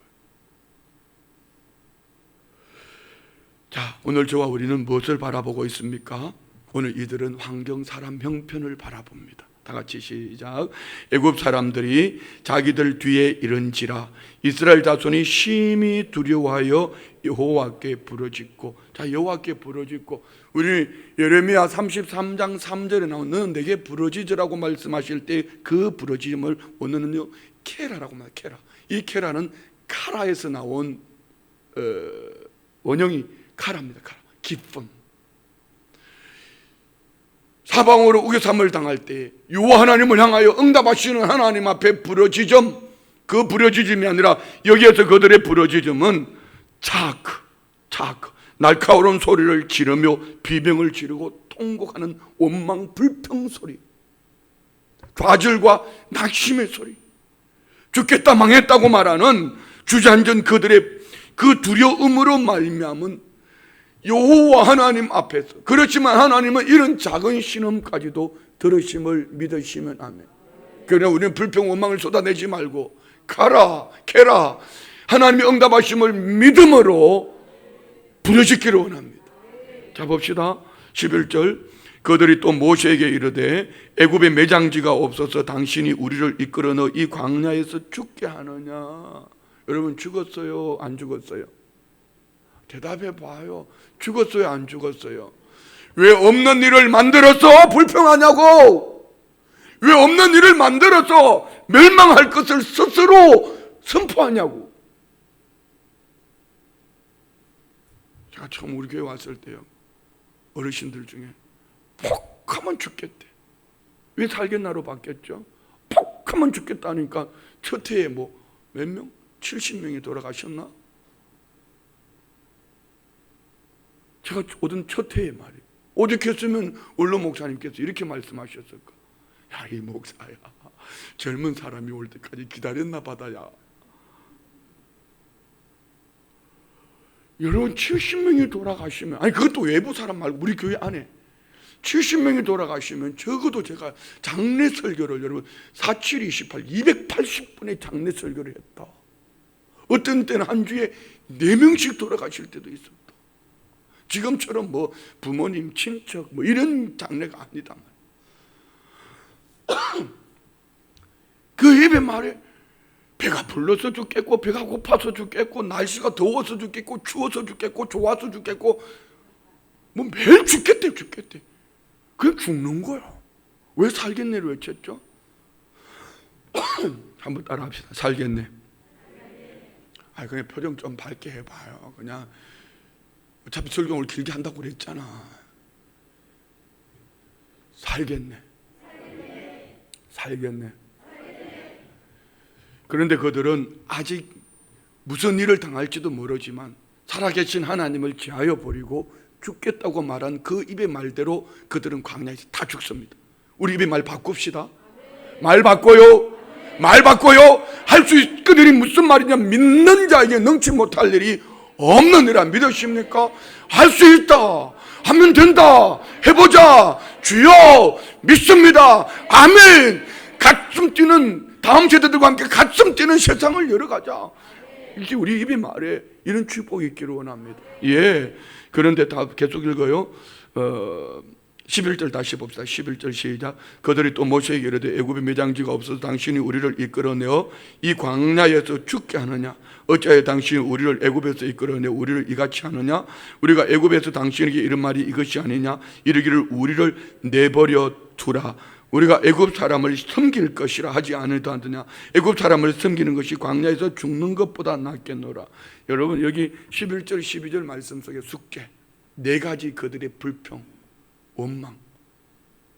자, 오늘 저와 우리는 무엇을 바라보고 있습니까? 오늘 이들은 환경, 사람, 형편을 바라봅니다. 다 같이 시작. 애굽 사람들이 자기들 뒤에 이른지라 이스라엘 자손이 심히 두려워하여 여호와께 부르짖고. 자, 여호와께 부르짖고, 우리 예레미야 33장 3절에 나온 너는 내게 부르짖으라고 말씀하실 때 그 부르짖음을 오늘은요 케라라고 말해요. 케라. 이 케라는 카라에서 나온 원형이 카라입니다. 카라. 기쁨. 사방으로 우겨쌈을 당할 때 여호와 하나님을 향하여 응답하시는 하나님 앞에 부르짖음, 그 부르짖음이 아니라 여기에서 그들의 부르짖음은 차크, 날카로운 소리를 지르며 비명을 지르고 통곡하는 원망 불평 소리, 좌절과 낙심의 소리, 죽겠다 망했다고 말하는 주저앉은 그들의 그 두려움으로 말미암은 여호와 하나님 앞에서. 그렇지만 하나님은 이런 작은 신음까지도 들으심을 믿으시면 아멘. 그러나 우리는 불평 원망을 쏟아내지 말고 가라 캐라 하나님의 응답하심을 믿음으로 부르짖기를 원합니다. 자 봅시다. 11절 그들이 또 모세에게 이르되 애굽에 매장지가 없어서 당신이 우리를 이끌어 넣어 이 광야에서 죽게 하느냐. 여러분 죽었어요? 안 죽었어요? 대답해 봐요. 죽었어요? 안 죽었어요? 왜 없는 일을 만들어서 불평하냐고. 왜 없는 일을 만들어서 멸망할 것을 스스로 선포하냐고. 제가 처음 우리 교회 왔을 때요, 어르신들 중에 퍽 하면 죽겠대. 왜 살겠나로 바뀌었죠? 퍽 하면 죽겠다니까 첫 해에 뭐 몇 명? 70명이 돌아가셨나? 제가 오던 첫 해에 말이에요. 오죽했으면 원로 목사님께서 이렇게 말씀하셨을까? 야, 이 목사야, 젊은 사람이 올 때까지 기다렸나 받아야. 여러분 70명이 돌아가시면, 아니 그것도 외부 사람 말고 우리 교회 안에 70명이 돌아가시면 적어도 제가 장례 설교를 여러분 4728 280분의 장례 설교를 했다. 어떤 때는 한 주에 4명씩 돌아가실 때도 있었다. 지금처럼 뭐 부모님, 친척 뭐 이런 장례가 아니다. 그 예배 말에 배가 불러서 죽겠고 배가 고파서 죽겠고 날씨가 더워서 죽겠고 추워서 죽겠고 좋아서 죽겠고 뭐 매일 죽겠대. 그게 죽는 거야. 왜 살겠네를 외쳤죠? 한번 따라 합시다. 살겠네. 아, 그냥 표정 좀 밝게 해봐요. 그냥 어차피 설교를 길게 한다고 그랬잖아. 살겠네. 그런데 그들은 아직 무슨 일을 당할지도 모르지만 살아계신 하나님을 제하여 버리고 죽겠다고 말한 그 입의 말대로 그들은 광야에서 다 죽습니다. 우리 입의 말 바꿉시다. 말 바꿔요. 할 수 있, 그들이 무슨 말이냐. 믿는 자에게 능치 못할 일이 없는 이라 믿으십니까? 할 수 있다. 하면 된다. 해보자. 주여 믿습니다. 아멘. 가슴 뛰는 다음 세대들과 함께 가슴 뛰는 세상을 열어가자. 이게 우리 입이 말해. 이런 축복이 있기를 원합니다. 예. 그런데 다 계속 읽어요. 11절 다시 봅시다. 11절 시작. 그들이 또 모세에게 이르되 애굽에 매장지가 없어서 당신이 우리를 이끌어내어 이 광야에서 죽게 하느냐. 어찌하여 당신이 우리를 애굽에서 이끌어내 우리를 이같이 하느냐. 우리가 애굽에서 당신에게 이런 말이 이것이 아니냐. 이르기를 우리를 내버려 두라. 우리가 애굽 사람을 섬길 것이라 하지 않을도 하느냐. 애굽 사람을 섬기는 것이 광야에서 죽는 것보다 낫겠노라. 여러분 여기 11절 12절 말씀 속에 숙제 4가지 그들의 불평 원망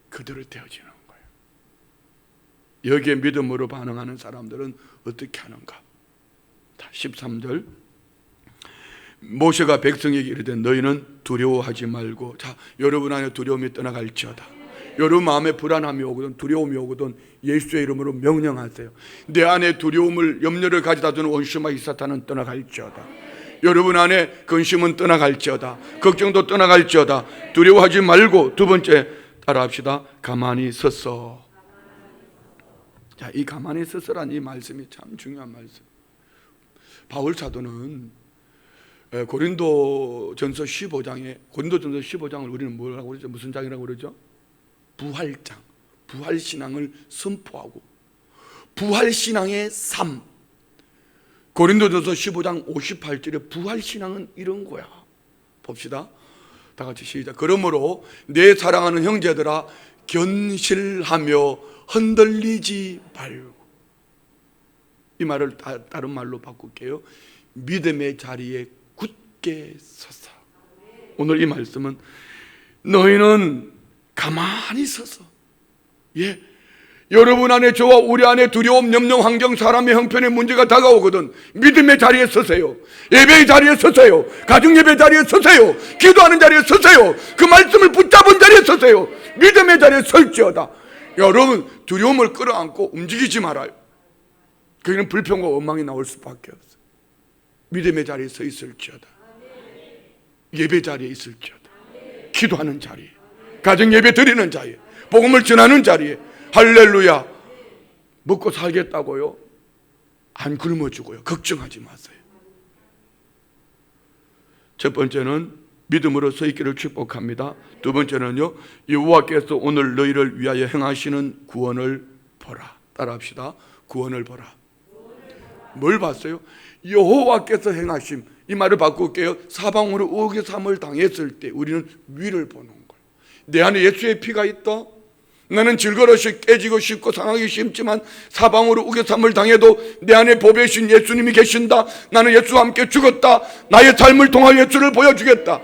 그대로 되어지는 거예요. 여기에 믿음으로 반응하는 사람들은 어떻게 하는가? 13절 모세가 백성에게 이르되 너희는 두려워하지 말고. 자, 여러분 안에 두려움이 떠나갈지어다. 여러분 마음에 불안함이 오거든 두려움이 오거든 예수의 이름으로 명령하세요. 내 안에 두려움을 염려를 가져다 두는 원수마 이 사탄은 떠나갈지어다. 여러분 안에 근심은 떠나갈지어다. 걱정도 떠나갈지어다. 두려워하지 말고. 두 번째 따라합시다. 가만히 서서. 자, 이 가만히 서서란 이 말씀이 참 중요한 말씀. 바울 사도는 고린도전서 15장을 우리는 뭐라고 그러죠? 무슨 장이라고 그러죠? 부활장. 부활신앙을 선포하고 부활신앙의 삶. 고린도전서 15장 58절에 부활신앙은 이런 거야. 봅시다. 다 같이 시작. 그러므로 내 사랑하는 형제들아 견실하며 흔들리지 말고. 이 말을 다른 말로 바꿀게요. 믿음의 자리에 굳게 서서. 오늘 이 말씀은 너희는 가만히 서서, 예, 여러분 안에 저와 우리 안에 두려움, 염려, 환경, 사람의 형편의 문제가 다가오거든 믿음의 자리에 서세요. 예배의 자리에 서세요. 가정예배 자리에 서세요. 기도하는 자리에 서세요. 그 말씀을 붙잡은 자리에 서세요. 믿음의 자리에 설지어다. 여러분 두려움을 끌어안고 움직이지 말아요. 거기는 불평과 원망이 나올 수밖에 없어요. 믿음의 자리에 서 있을지어다. 예배 자리에 있을지어다. 기도하는 자리에, 가정 예배 드리는 자리에, 복음을 전하는 자리에. 할렐루야. 먹고 살겠다고요? 안 굶어 죽어요. 걱정하지 마세요. 첫 번째는 믿음으로 서 있기를 축복합니다. 두 번째는요, 여호와께서 오늘 너희를 위하여 행하시는 구원을 보라. 따라합시다. 구원을 보라. 뭘 봤어요? 여호와께서 행하심. 이 말을 바꿀게요. 사방으로 우겨삼을 당했을 때 우리는 위를 보는 거예요. 내 안에 예수의 피가 있다. 나는 질그릇이 깨지고 싶고 상하기 쉽지만 사방으로 우겨삼을 당해도 내 안에 보배신 예수님이 계신다. 나는 예수와 함께 죽었다. 나의 삶을 통하여 예수를 보여주겠다.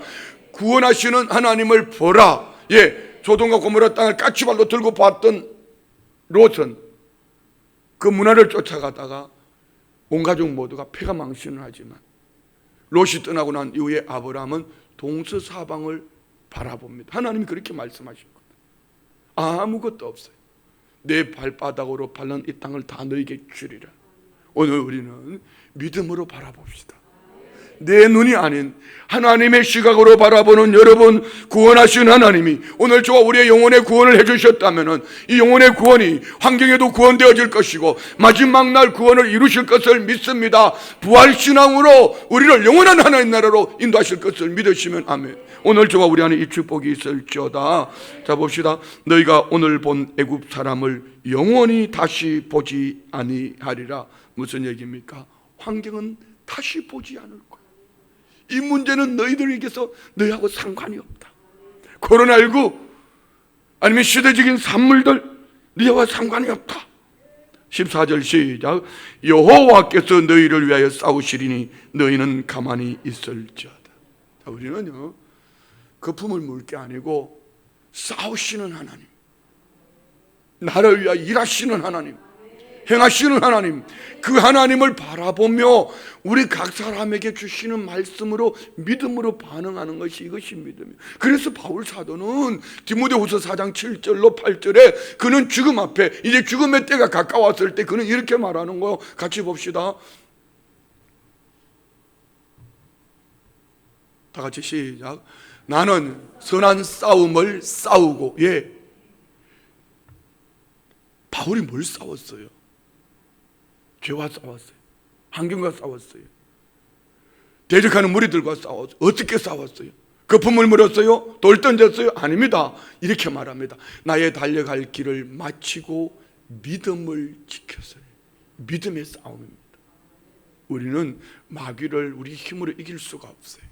구원하시는 하나님을 보라. 예, 소돔과 고모라 땅을 까치발로 들고 봤던 롯은 그 문화를 쫓아가다가 온 가족 모두가 폐가 망신을 하지만 롯이 떠나고 난 이후에 아브라함은 동서사방을 바라봅니다. 하나님이 그렇게 말씀하신 겁니다. 아무것도 없어요. 내 발바닥으로 밟는 이 땅을 다 너에게 주리라. 오늘 우리는 믿음으로 바라봅시다. 내 눈이 아닌 하나님의 시각으로 바라보는 여러분, 구원하신 하나님이 오늘 저와 우리의 영혼의 구원을 해주셨다면 이 영혼의 구원이 환경에도 구원되어질 것이고 마지막 날 구원을 이루실 것을 믿습니다. 부활신앙으로 우리를 영원한 하나님 나라로 인도하실 것을 믿으시면 아멘. 오늘 저와 우리 안에 이 축복이 있을지어다. 자, 봅시다. 너희가 오늘 본 애굽 사람을 영원히 다시 보지 아니하리라. 무슨 얘기입니까? 환경은 다시 보지 않을 거야. 이 문제는 너희들에게서 너희하고 상관이 없다. 코로나19 아니면 시대적인 산물들 너희와 상관이 없다. 14절 시작. 여호와께서 너희를 위하여 싸우시리니 너희는 가만히 있을지어다. 자, 우리는요, 거품을 물 게 아니고 싸우시는 하나님, 나를 위하여 일하시는 하나님, 행하시는 하나님, 그 하나님을 바라보며 우리 각 사람에게 주시는 말씀으로 믿음으로 반응하는 것이 이것이 믿음이에요. 그래서 바울 사도는 디모데후서 4장 7절로 8절에 그는 죽음 앞에 이제 죽음의 때가 가까웠을 때 그는 이렇게 말하는 거예요. 같이 봅시다. 다 같이 시작. 나는 선한 싸움을 싸우고. 예, 바울이 뭘 싸웠어요? 죄와 싸웠어요. 환경과 싸웠어요. 대적하는 무리들과 싸웠어요. 어떻게 싸웠어요? 거품을 물었어요? 돌 던졌어요? 아닙니다. 이렇게 말합니다. 나의 달려갈 길을 마치고 믿음을 지켰어요. 믿음의 싸움입니다. 우리는 마귀를 우리 힘으로 이길 수가 없어요.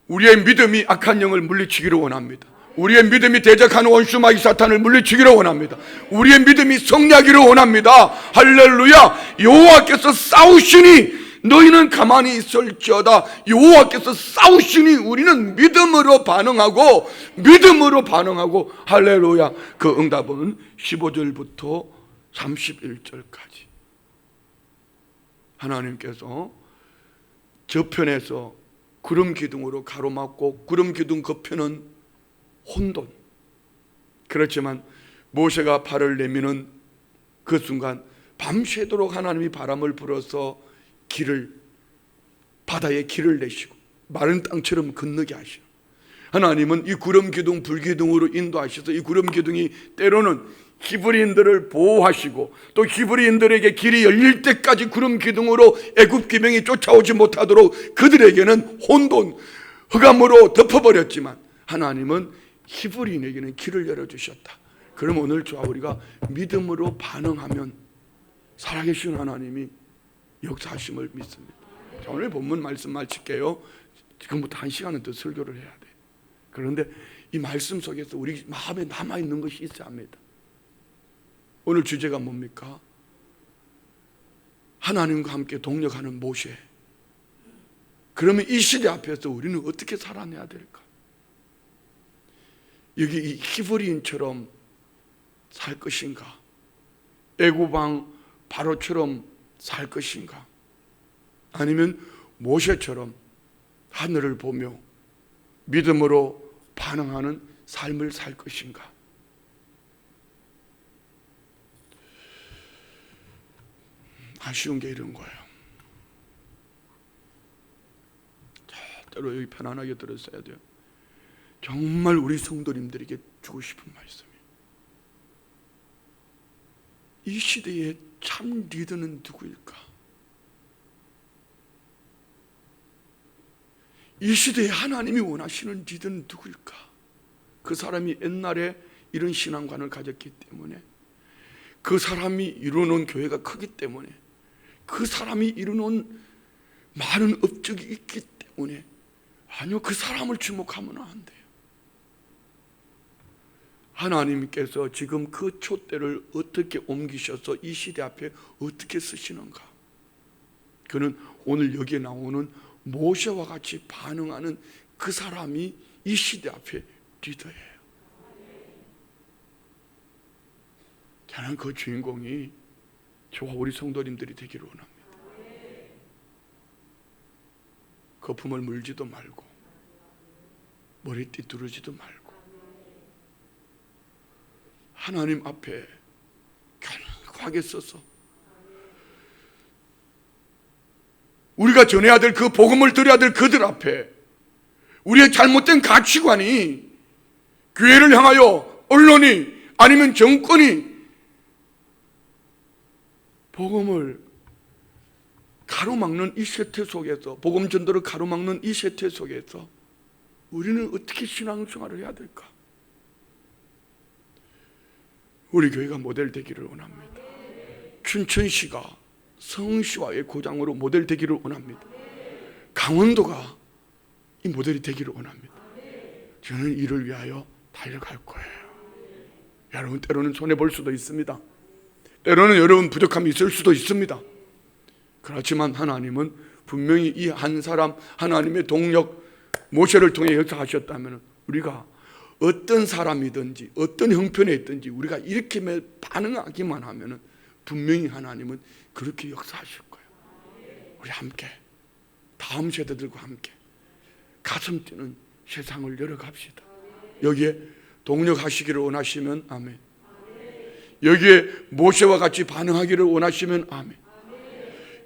우리의 믿음이 악한 영을 물리치기를 원합니다. 우리의 믿음이 대적하는 원수 마귀 사탄을 물리치기를 원합니다. 우리의 믿음이 성리하기를 원합니다. 할렐루야. 여호와께서 싸우시니 너희는 가만히 있을지어다. 여호와께서 싸우시니 우리는 믿음으로 반응하고 할렐루야. 그 응답은 15절부터 31절까지 하나님께서 저편에서 구름 기둥으로 가로막고 구름 기둥 겉편은 혼돈. 그렇지만 모세가 발을 내미는 그 순간 밤새도록 하나님이 바람을 불어서 바다에 길을 내시고 마른 땅처럼 건너게 하시고, 하나님은 이 구름 기둥 불 기둥으로 인도하셔서 이 구름 기둥이 때로는 히브리인들을 보호하시고 또 히브리인들에게 길이 열릴 때까지 구름 기둥으로 애굽 기병이 쫓아오지 못하도록 그들에게는 혼돈, 흑암으로 덮어버렸지만 하나님은 히브리인에게는 길을 열어주셨다. 그럼 오늘 저와 우리가 믿음으로 반응하면 살아계신 하나님이 역사하심을 믿습니다. 자, 오늘 본문 말씀 마칠게요. 지금부터 1시간은 더 설교를 해야 돼. 그런데 이 말씀 속에서 우리 마음에 남아있는 것이 있어야 합니다. 오늘 주제가 뭡니까? 하나님과 함께 동력하는 모세. 그러면 이 시대 앞에서 우리는 어떻게 살아내야 될까? 여기 이 히브리인처럼 살 것인가? 애굽왕 바로처럼 살 것인가? 아니면 모세처럼 하늘을 보며 믿음으로 반응하는 삶을 살 것인가? 아쉬운 게 이런 거예요. 잣대로 여기 편안하게 들었어야 돼요. 정말 우리 성도님들에게 주고 싶은 말씀이에요. 이 시대의 참 리더는 누구일까? 이 시대에 하나님이 원하시는 리더는 누구일까? 그 사람이 옛날에 이런 신앙관을 가졌기 때문에, 그 사람이 이루어놓은 교회가 크기 때문에, 그 사람이 이루어놓은 많은 업적이 있기 때문에, 아니요, 그 사람을 주목하면 안 돼요. 하나님께서 지금 그 촛대를 어떻게 옮기셔서 이 시대 앞에 어떻게 쓰시는가? 그는 오늘 여기에 나오는 모세와 같이 반응하는 그 사람이 이 시대 앞에 리더예요. 저는 그 주인공이 저와 우리 성도님들이 되기를 원합니다. 거품을 물지도 말고 머리띠 두르지도 말고 하나님 앞에 견고하게 서서 우리가 전해야 될 그 복음을 드려야 될 그들 앞에 우리의 잘못된 가치관이 교회를 향하여 언론이 아니면 정권이 복음을 가로막는 이 세태 속에서, 복음 전도를 가로막는 이 세태 속에서 우리는 어떻게 신앙생활을 해야 될까? 우리 교회가 모델 되기를 원합니다. 춘천시가 성시와의 고장으로 모델 되기를 원합니다. 강원도가 이 모델이 되기를 원합니다. 저는 이를 위하여 달려갈 거예요. 여러분, 때로는 손해볼 수도 있습니다. 때로는 여러분 부족함이 있을 수도 있습니다. 그렇지만 하나님은 분명히 이 한 사람 하나님의 동력 모세를 통해 역사하셨다면 우리가 어떤 사람이든지 어떤 형편에 있든지 우리가 이렇게 반응하기만 하면 분명히 하나님은 그렇게 역사하실 거예요. 우리 함께 다음 세대들과 함께 가슴 뛰는 세상을 열어갑시다. 여기에 동력하시기를 원하시면 아멘. 여기에 모세와 같이 반응하기를 원하시면 아멘.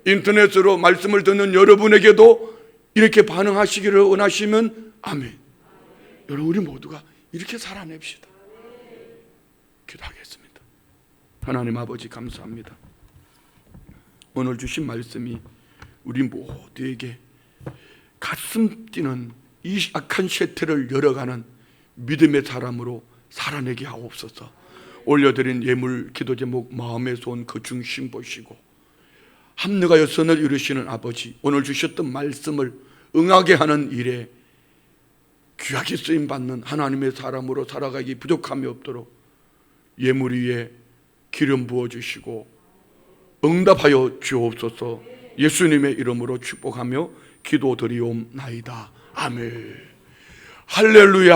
인터넷으로 말씀을 듣는 여러분에게도 이렇게 반응하시기를 원하시면 아멘. 여러분, 우리 모두가 이렇게 살아냅시다. 기도하겠습니다. 하나님 아버지, 감사합니다. 오늘 주신 말씀이 우리 모두에게 가슴 뛰는 이 악한 세태를 열어가는 믿음의 사람으로 살아내게 하옵소서. 올려드린 예물 기도 제목 마음의 손 그 중심 보시고 합력하여 선을 이루시는 아버지, 오늘 주셨던 말씀을 응하게 하는 일에 귀하게 쓰임받는 하나님의 사람으로 살아가기 부족함이 없도록 예물 위에 기름 부어주시고 응답하여 주옵소서. 예수님의 이름으로 축복하며 기도드리옵나이다. 아멘. 할렐루야.